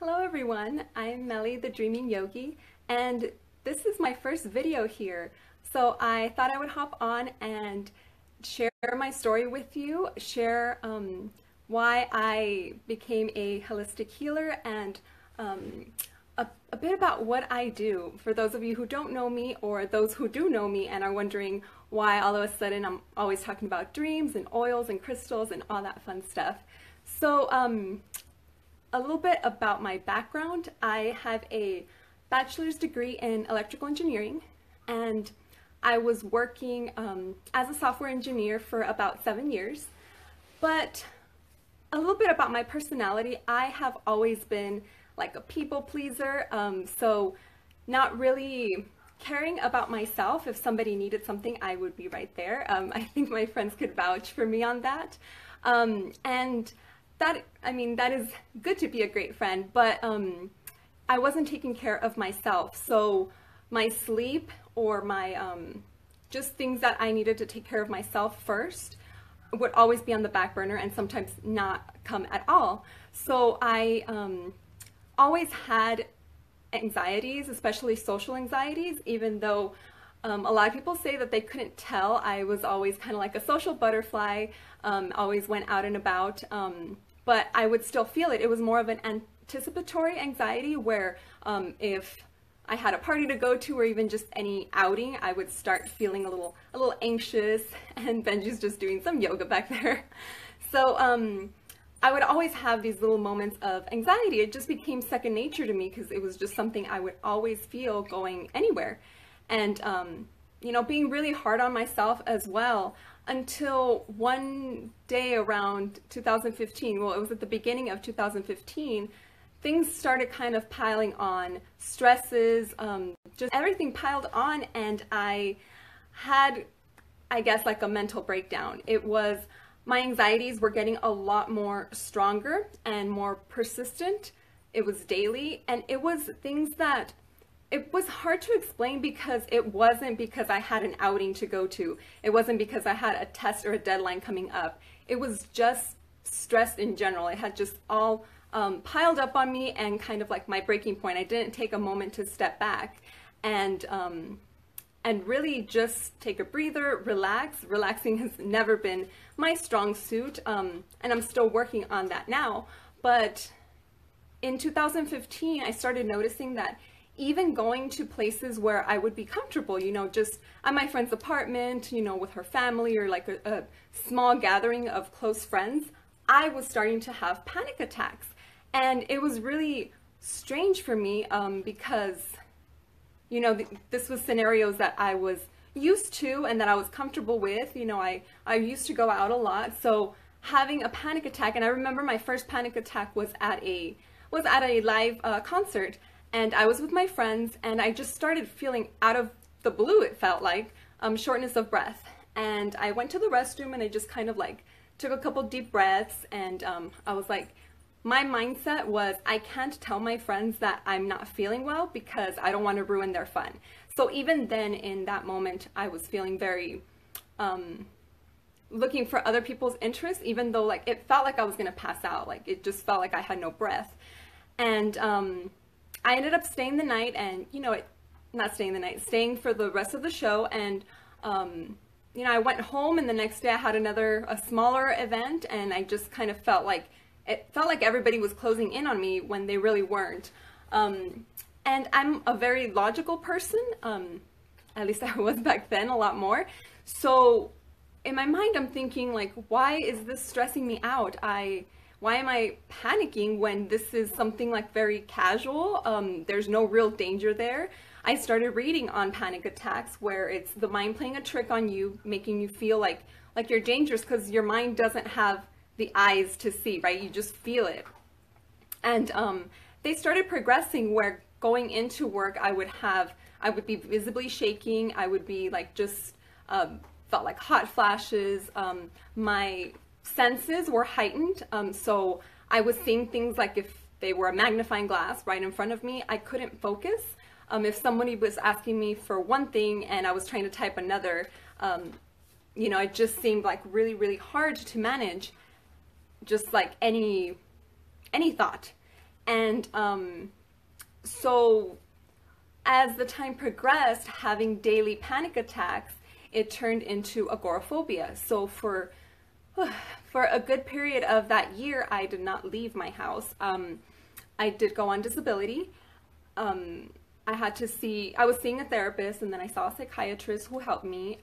Hello everyone, I'm Melly the Dreaming Yogi, and this is my first video here. So I thought I would hop on and share my story with you, share why I became a holistic healer, and a bit about what I do for those of you who don't know me or those who do know me and are wondering why all of a sudden I'm always talking about dreams and oils and crystals and all that fun stuff. So a little bit about my background. I have a bachelor's degree in electrical engineering, and I was working as a software engineer for about 7 years. But a little bit about my personality, I have always been like a people pleaser, so not really caring about myself. If somebody needed something, I would be right there. I think my friends could vouch for me on that. And that is good to be a great friend, but I wasn't taking care of myself. So my sleep or my just things that I needed to take care of myself first would always be on the back burner and sometimes not come at all. So I always had anxieties, especially social anxieties, even though a lot of people say that they couldn't tell. I was always kind of like a social butterfly, always went out and about, but I would still feel it. It was more of an anticipatory anxiety where if I had a party to go to or even just any outing, I would start feeling a little anxious, and Benji's just doing some yoga back there. So I would always have these little moments of anxiety. It just became second nature to me because it was just something I would always feel going anywhere. And, you know, being really hard on myself as well, until one day around 2015, well, it was at the beginning of 2015, things started kind of piling on, stresses, just everything piled on, and I had, I guess, like a mental breakdown. It was, my anxieties were getting a lot more stronger and more persistent. It was daily, and it was things that it was hard to explain because it wasn't because I had an outing to go to. It wasn't because I had a test or a deadline coming up. It was just stress in general. It had just all piled up on me and kind of like my breaking point. I didn't take a moment to step back and really just take a breather, relax. Relaxing has never been my strong suit, and I'm still working on that now. But in 2015, I started noticing that even going to places where I would be comfortable, you know, just at my friend's apartment, you know, with her family, or like a small gathering of close friends, I was starting to have panic attacks. And it was really strange for me because, you know, this was scenarios that I was used to and that I was comfortable with. You know, I used to go out a lot, so having a panic attack, and I remember my first panic attack was at a live concert. And I was with my friends, and I just started feeling out of the blue, it felt like, shortness of breath. And I went to the restroom, and I just kind of like took a couple deep breaths, and I was like, my mindset was, I can't tell my friends that I'm not feeling well because I don't want to ruin their fun. So even then, in that moment, I was feeling very looking for other people's interest, even though like it felt like I was gonna pass out. Like it just felt like I had no breath. And I ended up staying the night, and, you know, staying for the rest of the show. And, you know, I went home, and the next day I had a smaller event, and I just kind of felt like everybody was closing in on me when they really weren't. And I'm a very logical person, at least I was back then a lot more. So in my mind, I'm thinking like, why is this stressing me out? Why am I panicking when this is something like very casual? There's no real danger there. I started reading on panic attacks where it's the mind playing a trick on you, making you feel like you're dangerous because your mind doesn't have the eyes to see, right? You just feel it. And they started progressing where going into work, I would be visibly shaking. I would be like just felt like hot flashes. My senses were heightened, so I was seeing things like if they were a magnifying glass right in front of me, I couldn't focus. If somebody was asking me for one thing and I was trying to type another, you know, it just seemed like really, really hard to manage just like any thought. And so as the time progressed, having daily panic attacks, it turned into agoraphobia. So for a good period of that year, I did not leave my house. I did go on disability. I was seeing a therapist, and then I saw a psychiatrist who helped me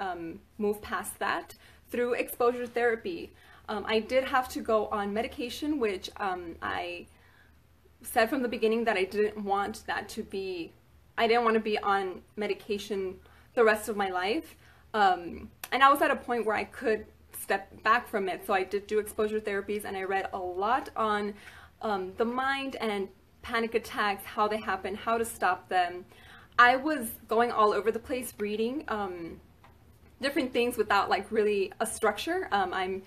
move past that through exposure therapy. I did have to go on medication, which I said from the beginning that I didn't want to be on medication the rest of my life. And I was at a point where I could step back from it. So I did do exposure therapies, and I read a lot on the mind and panic attacks, how they happen, how to stop them. I was going all over the place reading different things without like really a structure. I'm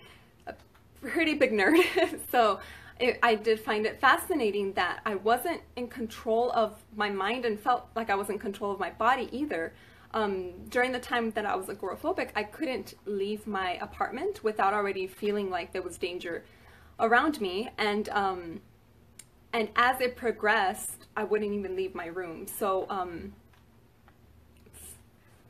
a pretty big nerd, so I did find it fascinating that I wasn't in control of my mind and felt like I wasn't in control of my body either. During the time that I was agoraphobic, I couldn't leave my apartment without already feeling like there was danger around me. And as it progressed, I wouldn't even leave my room. So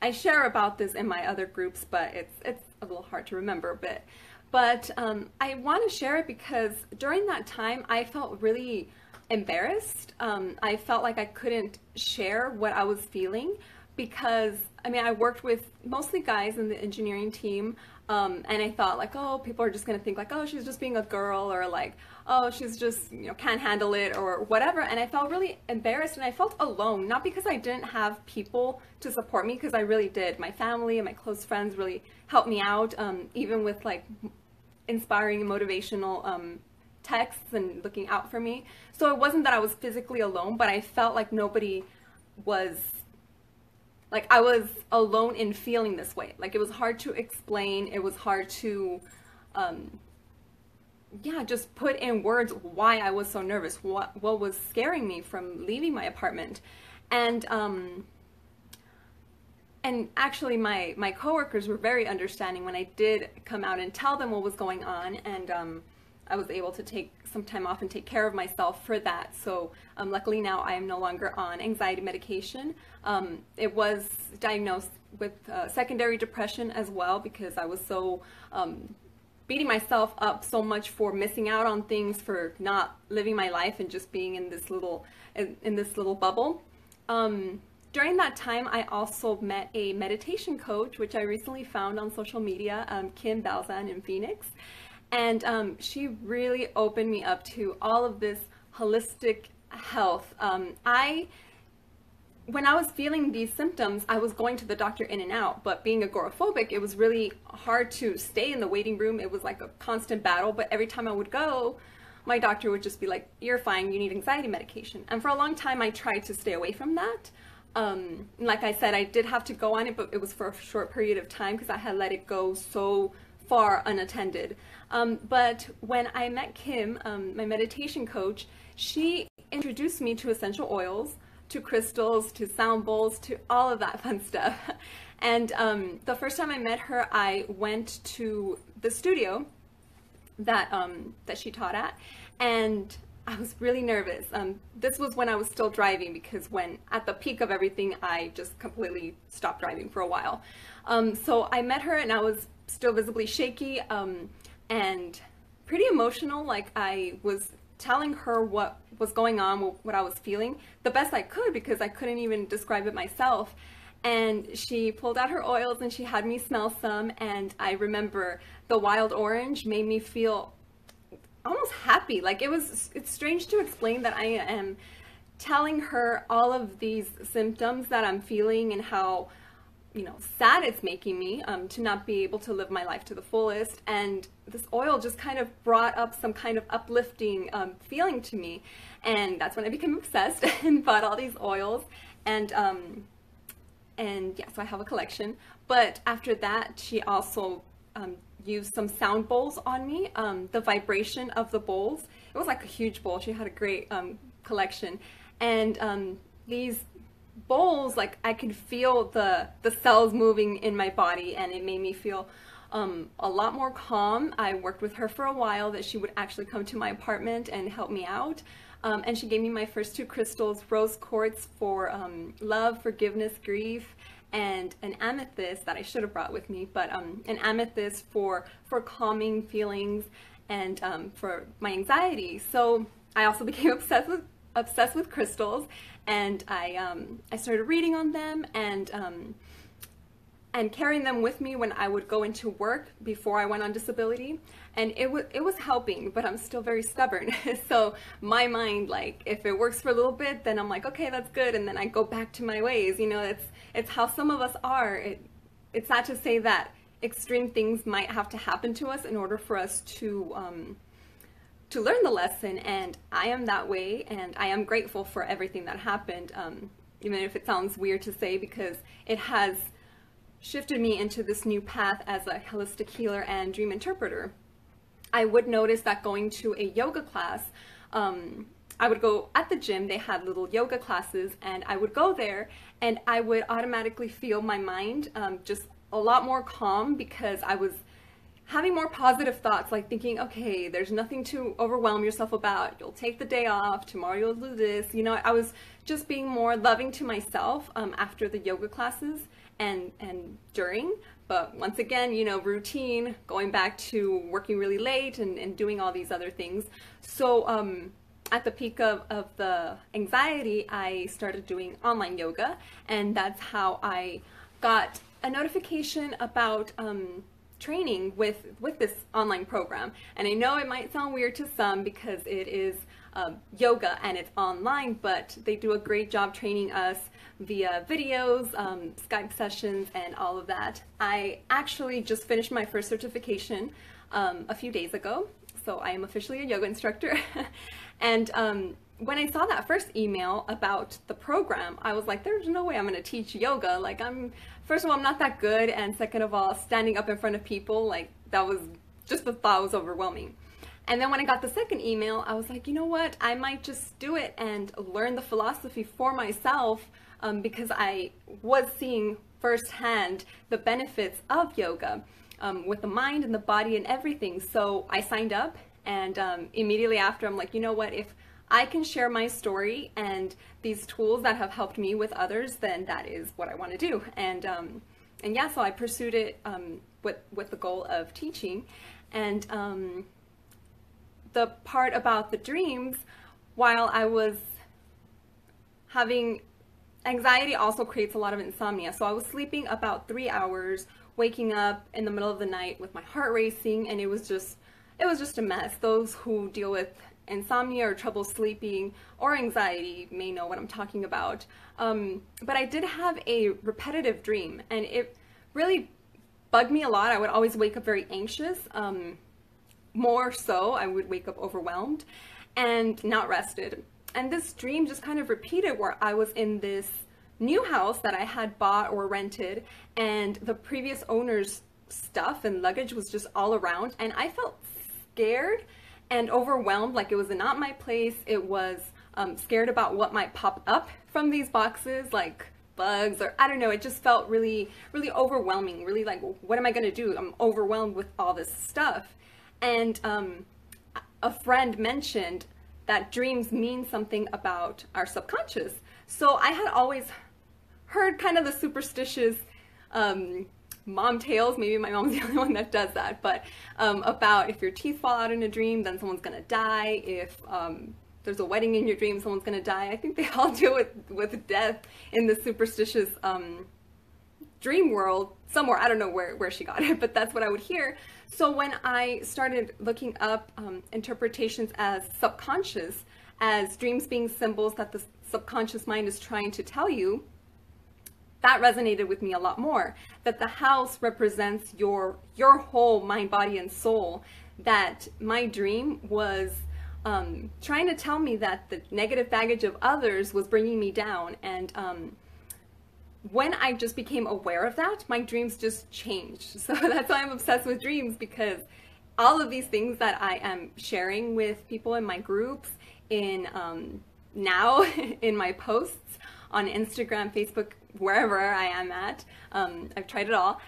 I share about this in my other groups, but it's a little hard to remember a bit. But I want to share it because during that time, I felt really embarrassed. I felt like I couldn't share what I was feeling because, I mean, I worked with mostly guys in the engineering team, and I thought like, oh, people are just going to think like, oh, she's just being a girl, or like, oh, she's just, you know, can't handle it or whatever. And I felt really embarrassed, and I felt alone, not because I didn't have people to support me, because I really did. My family and my close friends really helped me out, even with like inspiring and motivational texts and looking out for me. So it wasn't that I was physically alone, but I felt like nobody was, like I was alone in feeling this way. Like it was hard to explain. It was hard to, just put in words why I was so nervous, what was scaring me from leaving my apartment. And actually my coworkers were very understanding when I did come out and tell them what was going on, and I was able to take some time off and take care of myself for that. So luckily now I am no longer on anxiety medication. It was diagnosed with secondary depression as well, because I was so beating myself up so much for missing out on things, for not living my life and just being in this little bubble. During that time, I also met a meditation coach, which I recently found on social media, Kim Balzan in Phoenix. And she really opened me up to all of this holistic health. When I was feeling these symptoms, I was going to the doctor in and out, but being agoraphobic, it was really hard to stay in the waiting room. It was like a constant battle, but every time I would go, my doctor would just be like, you're fine, you need anxiety medication. And for a long time, I tried to stay away from that. Like I said, I did have to go on it, but it was for a short period of time because I had let it go so far unattended. But when I met Kim, my meditation coach, she introduced me to essential oils, to crystals, to sound bowls, to all of that fun stuff. And the first time I met her, I went to the studio that she taught at, and I was really nervous. This was when I was still driving, because when at the peak of everything, I just completely stopped driving for a while. So I met her, and I was still visibly shaky and pretty emotional. Like I was telling her what was going on, what I was feeling, the best I could, because I couldn't even describe it myself. And she pulled out her oils and she had me smell some, and I remember the wild orange made me feel almost happy. Like it's strange to explain that I am telling her all of these symptoms that I'm feeling and how, you know, sad it's making me to not be able to live my life to the fullest. And this oil just kind of brought up some kind of uplifting feeling to me. And that's when I became obsessed and bought all these oils. And yeah, so I have a collection. But after that, she also used some sound bowls on me. The vibration of the bowls, it was like a huge bowl. She had a great collection. And these bowls, like I could feel the cells moving in my body, and it made me feel a lot more calm. I worked with her for a while, that she would actually come to my apartment and help me out. and she gave me my first two crystals, rose quartz for love, forgiveness, grief, and an amethyst that I should have brought with me, but an amethyst for calming feelings and for my anxiety. So I also became obsessed with crystals, and I started reading on them and carrying them with me when I would go into work before I went on disability. And it was helping, but I'm still very stubborn. So my mind, like, if it works for a little bit, then I'm like, okay, that's good. And then I go back to my ways. You know, it's how some of us are. It's not to say that extreme things might have to happen to us in order for us to learn the lesson. And I am that way, and I am grateful for everything that happened, even if it sounds weird to say, because it has shifted me into this new path as a holistic healer and dream interpreter. I would notice that going to a yoga class, I would go at the gym, they had little yoga classes, and I would go there and I would automatically feel my mind just a lot more calm, because I was having more positive thoughts, like thinking, okay, there's nothing to overwhelm yourself about. You'll take the day off, tomorrow you'll do this. You know, I was just being more loving to myself after the yoga classes and during. But once again, you know, routine, going back to working really late and doing all these other things. So at the peak of the anxiety, I started doing online yoga, and that's how I got a notification about training with this online program. And I know it might sound weird to some because it is yoga and it's online, but they do a great job training us via videos, Skype sessions, and all of that. I actually just finished my first certification a few days ago, so I am officially a yoga instructor. And when I saw that first email about the program, I was like, there's no way I'm going to teach yoga. Like, first of all, I'm not that good, and second of all, standing up in front of people, like, that was just, the thought was overwhelming. And then when I got the second email, I was like, you know what, I might just do it and learn the philosophy for myself, because I was seeing firsthand the benefits of yoga with the mind and the body and everything. So I signed up, and immediately after, I'm like, you know what, if I can share my story and these tools that have helped me with others, then that is what I want to do. And yeah, so I pursued it with the goal of teaching. And the part about the dreams, while I was having anxiety, also creates a lot of insomnia. So I was sleeping about 3 hours, waking up in the middle of the night with my heart racing, and it was just a mess. Those who deal with insomnia or trouble sleeping or anxiety may know what I'm talking about. But I did have a repetitive dream, and it really bugged me a lot. I would always wake up very anxious. More so, I would wake up overwhelmed and not rested. And this dream just kind of repeated, where I was in this new house that I had bought or rented, and the previous owner's stuff and luggage was just all around, and I felt scared and overwhelmed, like it was not my place. It was scared about what might pop up from these boxes, like bugs, or I don't know. It just felt really, really overwhelming, really like, what am I going to do? I'm overwhelmed with all this stuff. And a friend mentioned that dreams mean something about our subconscious. So I had always heard kind of the superstitious mom tales, maybe my mom's the only one that does that, but about if your teeth fall out in a dream, then someone's gonna die. If there's a wedding in your dream, someone's gonna die. I think they all deal with death in the superstitious dream world somewhere. I don't know where she got it, but that's what I would hear. So when I started looking up interpretations as subconscious, as dreams being symbols that the subconscious mind is trying to tell you, that resonated with me a lot more. That the house represents your whole mind, body, and soul. That my dream was trying to tell me that the negative baggage of others was bringing me down. And when I just became aware of that, my dreams just changed. So that's why I'm obsessed with dreams, because all of these things that I am sharing with people in my groups, in now in my posts on Instagram, Facebook, wherever I am at, I've tried it all.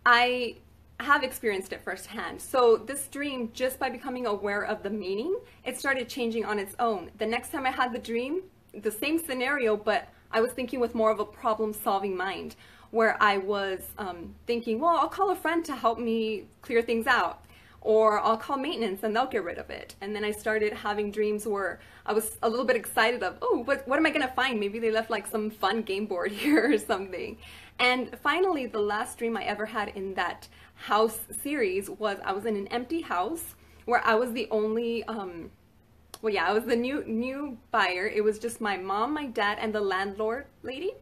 I have experienced it firsthand. So this dream, just by becoming aware of the meaning, it started changing on its own. The next time I had the dream, the same scenario, but I was thinking with more of a problem-solving mind, where I was thinking, well, I'll call a friend to help me clear things out, or I'll call maintenance and they'll get rid of it. And then I started having dreams where I was a little bit excited of, oh, what am I gonna find? Maybe they left like some fun game board here or something. And finally, the last dream I ever had in that house series was I was in an empty house where I was the only well, yeah, I was the new buyer. It was just my mom, my dad, and the landlord lady,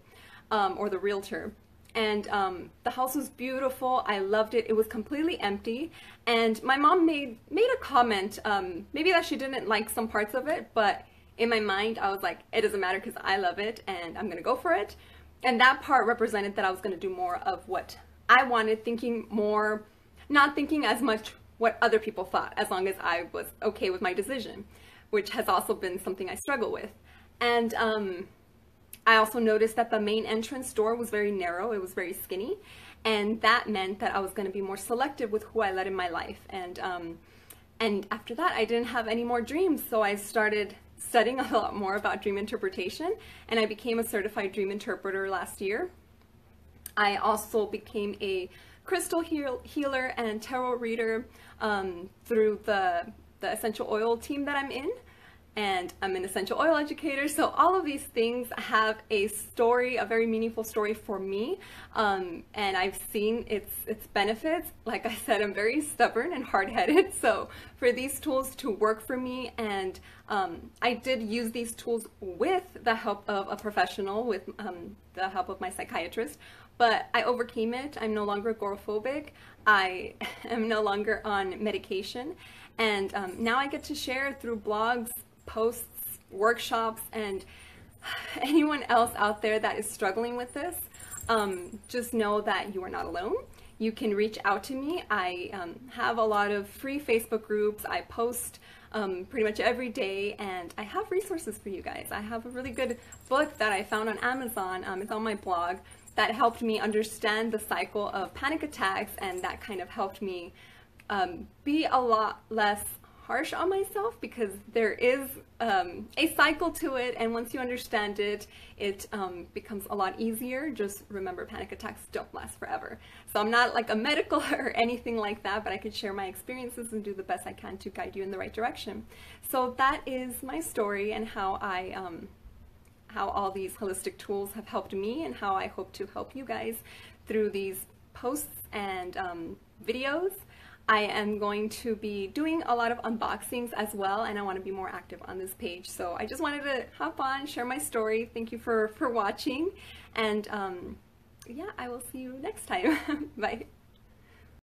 or the realtor. And the house was beautiful. I loved it. It was completely empty. And my mom made a comment, maybe that she didn't like some parts of it, but in my mind, I was like, it doesn't matter because I love it and I'm gonna go for it. And that part represented that I was gonna do more of what I wanted, thinking more, not thinking as much what other people thought, as long as I was okay with my decision, which has also been something I struggle with. And I also noticed that the main entrance door was very narrow, it was very skinny, and that meant that I was going to be more selective with who I let in my life. And after that, I didn't have any more dreams, so I started studying a lot more about dream interpretation, and I became a certified dream interpreter last year. I also became a crystal healer and tarot reader through the essential oil team that I'm in, and I'm an essential oil educator. So all of these things have a story, a very meaningful story for me, and I've seen its benefits. Like I said, I'm very stubborn and hard-headed, so for these tools to work for me, and I did use these tools with the help of a professional, with the help of my psychiatrist, but I overcame it. I'm no longer agoraphobic. I am no longer on medication, and now I get to share through blogs, posts, workshops, and anyone else out there that is struggling with this, just know that you are not alone. You can reach out to me. I have a lot of free Facebook groups. I post pretty much every day, and I have resources for you guys. I have a really good book that I found on Amazon. It's on my blog, that helped me understand the cycle of panic attacks, and that kind of helped me be a lot less harsh on myself, because there is a cycle to it, and once you understand it, it becomes a lot easier. Just remember, panic attacks don't last forever. So I'm not like a medical or anything like that, but I could share my experiences and do the best I can to guide you in the right direction. So that is my story, and how how all these holistic tools have helped me, and how I hope to help you guys through these posts and videos. I am going to be doing a lot of unboxings as well, and I want to be more active on this page. So I just wanted to hop on, share my story. Thank you for watching, and yeah, I will see you next time. Bye.